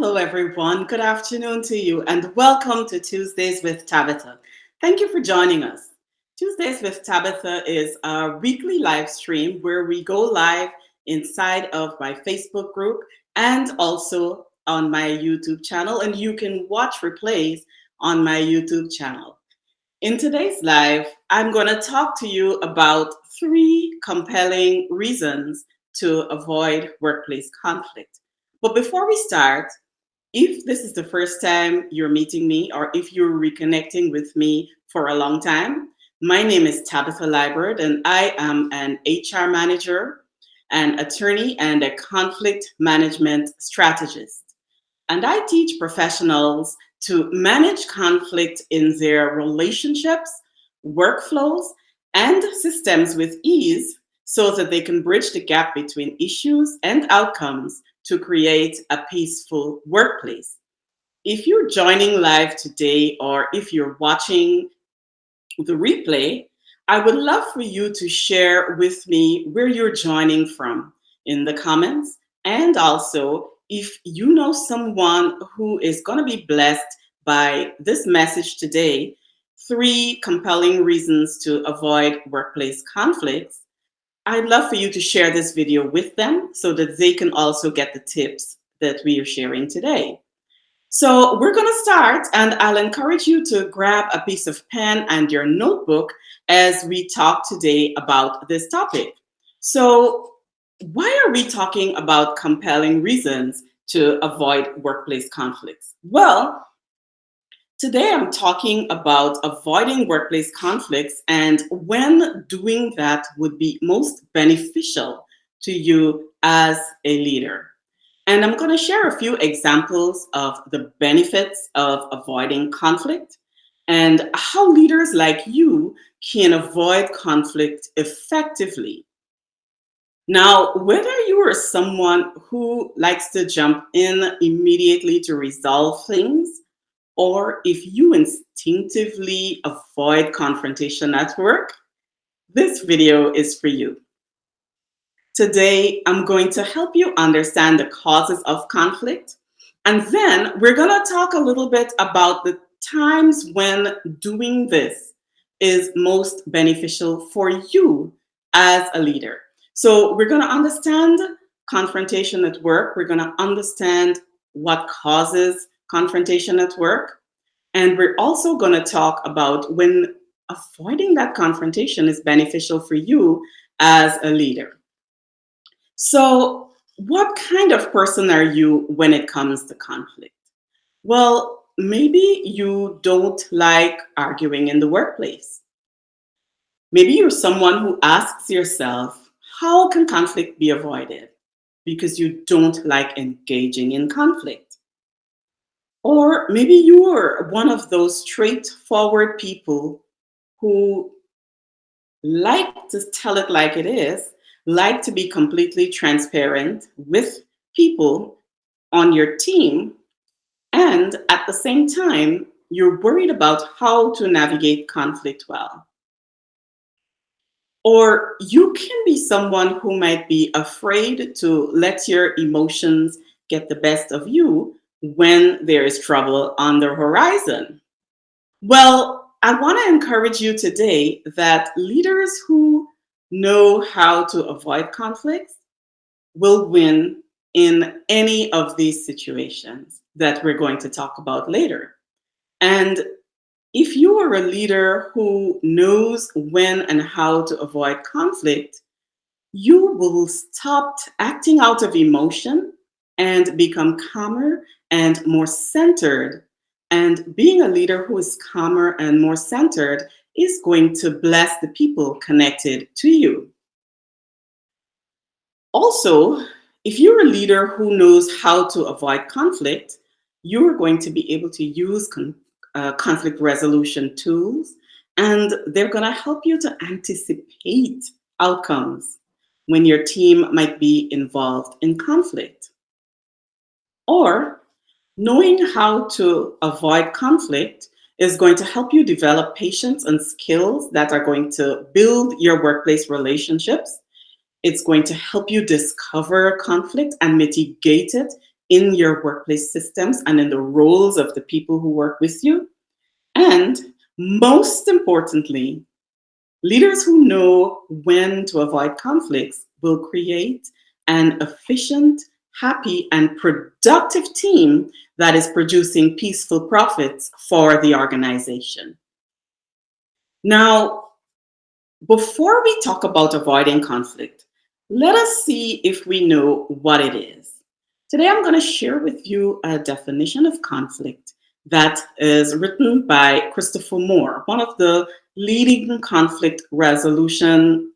Hello, everyone. Good afternoon to you, and welcome to Tuesdays with Tabitha. Thank you for joining us. Tuesdays with Tabitha is a weekly live stream where we go live inside of my Facebook group and also on my YouTube channel, and you can watch replays on my YouTube channel. In today's live, I'm going to talk to you about three compelling reasons to avoid workplace conflict. But before we start, if this is the first time you're meeting me or if you're reconnecting with me for a long time, my name is Tabitha Liburd and I am an HR manager, an attorney, and a conflict management strategist. And I teach professionals to manage conflict in their relationships, workflows, and systems with ease so that they can bridge the gap between issues and outcomes to create a peaceful workplace. If you're joining live today or if you're watching the replay, I would love for you to share with me where you're joining from in the comments. And also, if you know someone who is going to be blessed by this message today, three compelling reasons to avoid workplace conflicts, I'd love for you to share this video with them so that they can also get the tips that we are sharing today. So we're going to start, and I'll encourage you to grab a piece of pen and your notebook as we talk today about this topic. So why are we talking about compelling reasons to avoid workplace conflicts? Well, today I'm talking about avoiding workplace conflicts and when doing that would be most beneficial to you as a leader. And I'm going to share a few examples of the benefits of avoiding conflict and how leaders like you can avoid conflict effectively. Now, whether you are someone who likes to jump in immediately to resolve things, or if you instinctively avoid confrontation at work, this video is for you. Today, I'm going to help you understand the causes of conflict. And then we're going to talk a little bit about the times when doing this is most beneficial for you as a leader. So we're going to understand confrontation at work. We're going to understand what causes confrontation at work. And we're also going to talk about when avoiding that confrontation is beneficial for you as a leader. So, what kind of person are you when it comes to conflict? Well, maybe you don't like arguing in the workplace. Maybe you're someone who asks yourself, how can conflict be avoided? Because you don't like engaging in conflict. Or maybe you're one of those straightforward people who like to tell it like it is, like to be completely transparent with people on your team, and at the same time, you're worried about how to navigate conflict well. Or you can be someone who might be afraid to let your emotions get the best of you when there is trouble on the horizon. Well, I want to encourage you today that leaders who know how to avoid conflicts will win in any of these situations that we're going to talk about later. And if you are a leader who knows when and how to avoid conflict, you will stop acting out of emotion and become calmer and more centered. And being a leader who is calmer and more centered is going to bless the people connected to you. Also, if you're a leader who knows how to avoid conflict, you're going to be able to use conflict resolution tools, and they're going to help you to anticipate outcomes when your team might be involved in conflict. Or knowing how to avoid conflict is going to help you develop patience and skills that are going to build your workplace relationships. It's going to help you discover conflict and mitigate it in your workplace systems and in the roles of the people who work with you. And most importantly, leaders who know when to avoid conflicts will create an efficient, happy, and productive team that is producing peaceful profits for the organization. Now, before we talk about avoiding conflict, let us see if we know what it is. Today, I'm going to share with you a definition of conflict that is written by Christopher Moore, one of the leading conflict resolution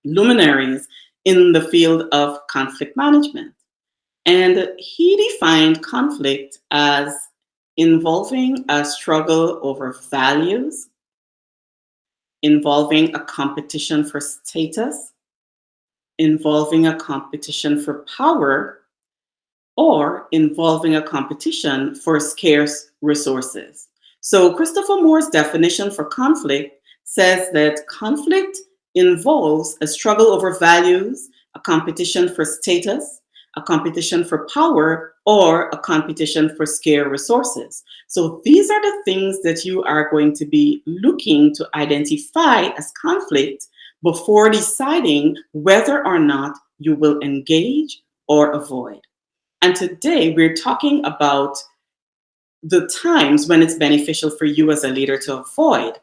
luminaries in the field of conflict management. And he defined conflict as involving a struggle over values, involving a competition for status, involving a competition for power, or involving a competition for scarce resources. So, Christopher Moore's definition for conflict says that conflict involves a struggle over values, a competition for status, a competition for power, or a competition for scarce resources. So, these are the things that you are going to be looking to identify as conflict before deciding whether or not you will engage or avoid. And today we're talking about the times when it's beneficial for you as a leader to avoid.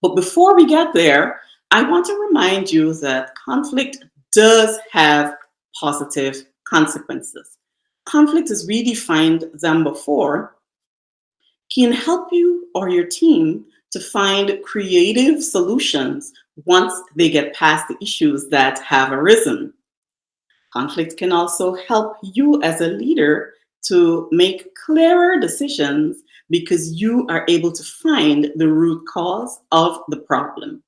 But before we get there, I want to remind you that conflict does have positive consequences. Conflict, as we defined them before, can help you or your team to find creative solutions once they get past the issues that have arisen. Conflict can also help you as a leader to make clearer decisions because you are able to find the root cause of the problem.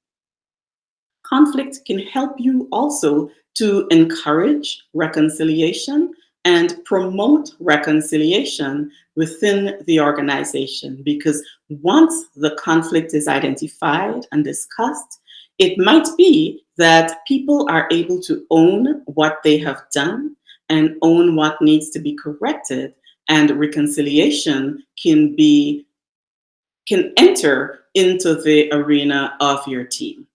Conflict can help you also to encourage reconciliation and promote reconciliation within the organization because once the conflict is identified and discussed, it might be that people are able to own what they have done and own what needs to be corrected, and reconciliation can enter into the arena of your team.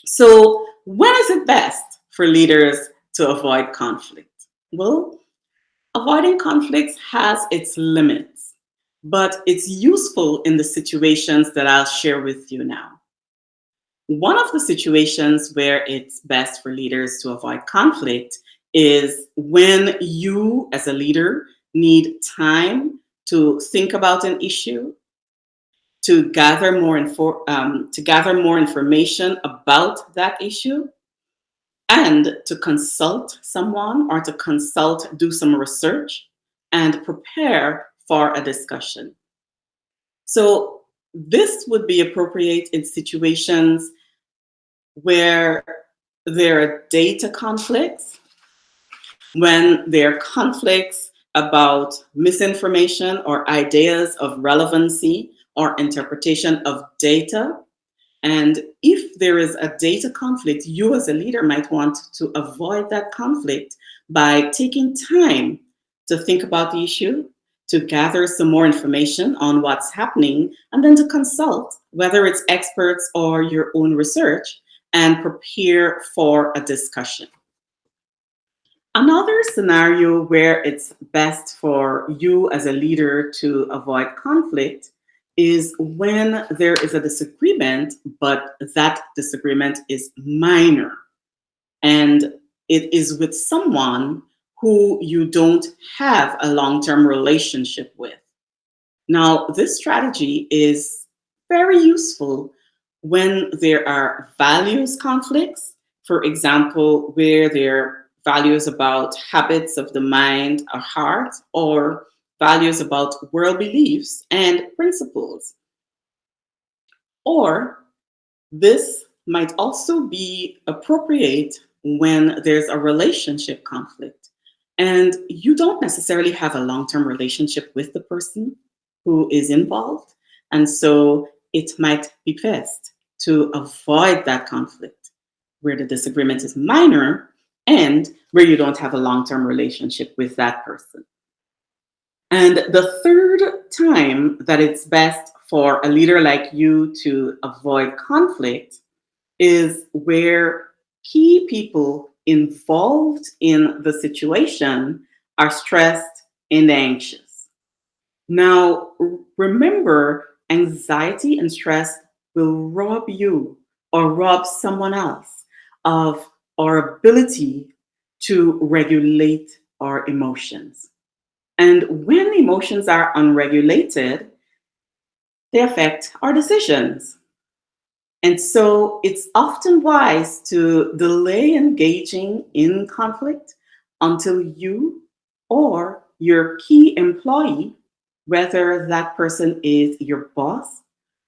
So, when is it best for leaders to avoid conflict? Well, avoiding conflicts has its limits, but it's useful in the situations that I'll share with you now. One of the situations where it's best for leaders to avoid conflict is when you, as a leader, need time to think about an issue, to gather more information about that issue, and to consult someone or to do some research and prepare for a discussion. So this would be appropriate in situations where there are data conflicts, when there are conflicts about misinformation or ideas of relevancy or interpretation of data. And if there is a data conflict, you as a leader might want to avoid that conflict by taking time to think about the issue, to gather some more information on what's happening, and then to consult, whether it's experts or your own research, and prepare for a discussion. Another scenario where it's best for you as a leader to avoid conflict is when there is a disagreement, but that disagreement is minor and it is with someone who you don't have a long term relationship with. Now, this strategy is very useful when there are values conflicts, for example, where there are values about habits of the mind or heart, or values about world beliefs and principles. Or this might also be appropriate when there's a relationship conflict and you don't necessarily have a long term relationship with the person who is involved. And so it might be best to avoid that conflict where the disagreement is minor and where you don't have a long term relationship with that person. And the third time that it's best for a leader like you to avoid conflict is where key people involved in the situation are stressed and anxious. Now, remember, anxiety and stress will rob you or rob someone else of our ability to regulate our emotions. And when emotions are unregulated, they affect our decisions. And so it's often wise to delay engaging in conflict until you or your key employee, whether that person is your boss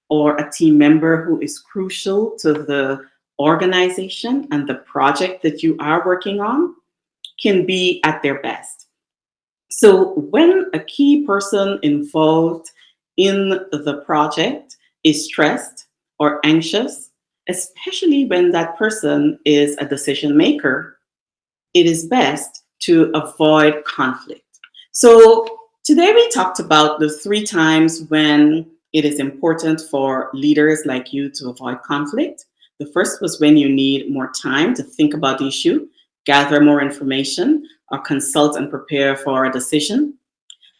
or a team member who is crucial to the organization and the project that you are working on, can be at their best. So, when a key person involved in the project is stressed or anxious, especially when that person is a decision maker, it is best to avoid conflict. So, today we talked about the three times when it is important for leaders like you to avoid conflict. The first was when you need more time to think about the issue, gather more information, or consult and prepare for a decision.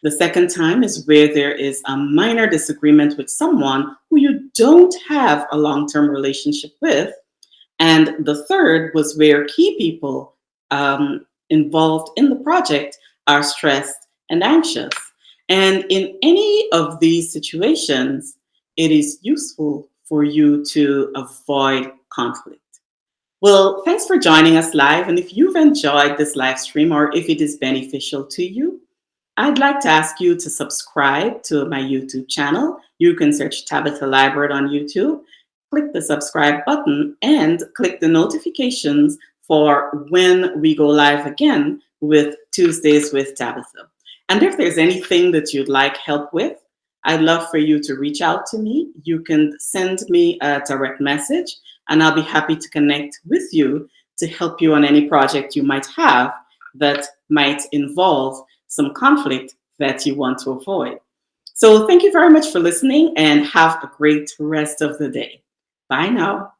The second time is where there is a minor disagreement with someone who you don't have a long term relationship with. And the third was where key people involved in the project are stressed and anxious. And in any of these situations, it is useful for you to avoid conflict. Well, thanks for joining us live. And if you've enjoyed this live stream or if it is beneficial to you, I'd like to ask you to subscribe to my YouTube channel. You can search Tabitha Liburd on YouTube, click the subscribe button, and click the notifications for when we go live again with Tuesdays with Tabitha. And if there's anything that you'd like help with, I'd love for you to reach out to me. You can send me a direct message, and I'll be happy to connect with you to help you on any project you might have that might involve some conflict that you want to avoid. So, thank you very much for listening and have a great rest of the day. Bye now.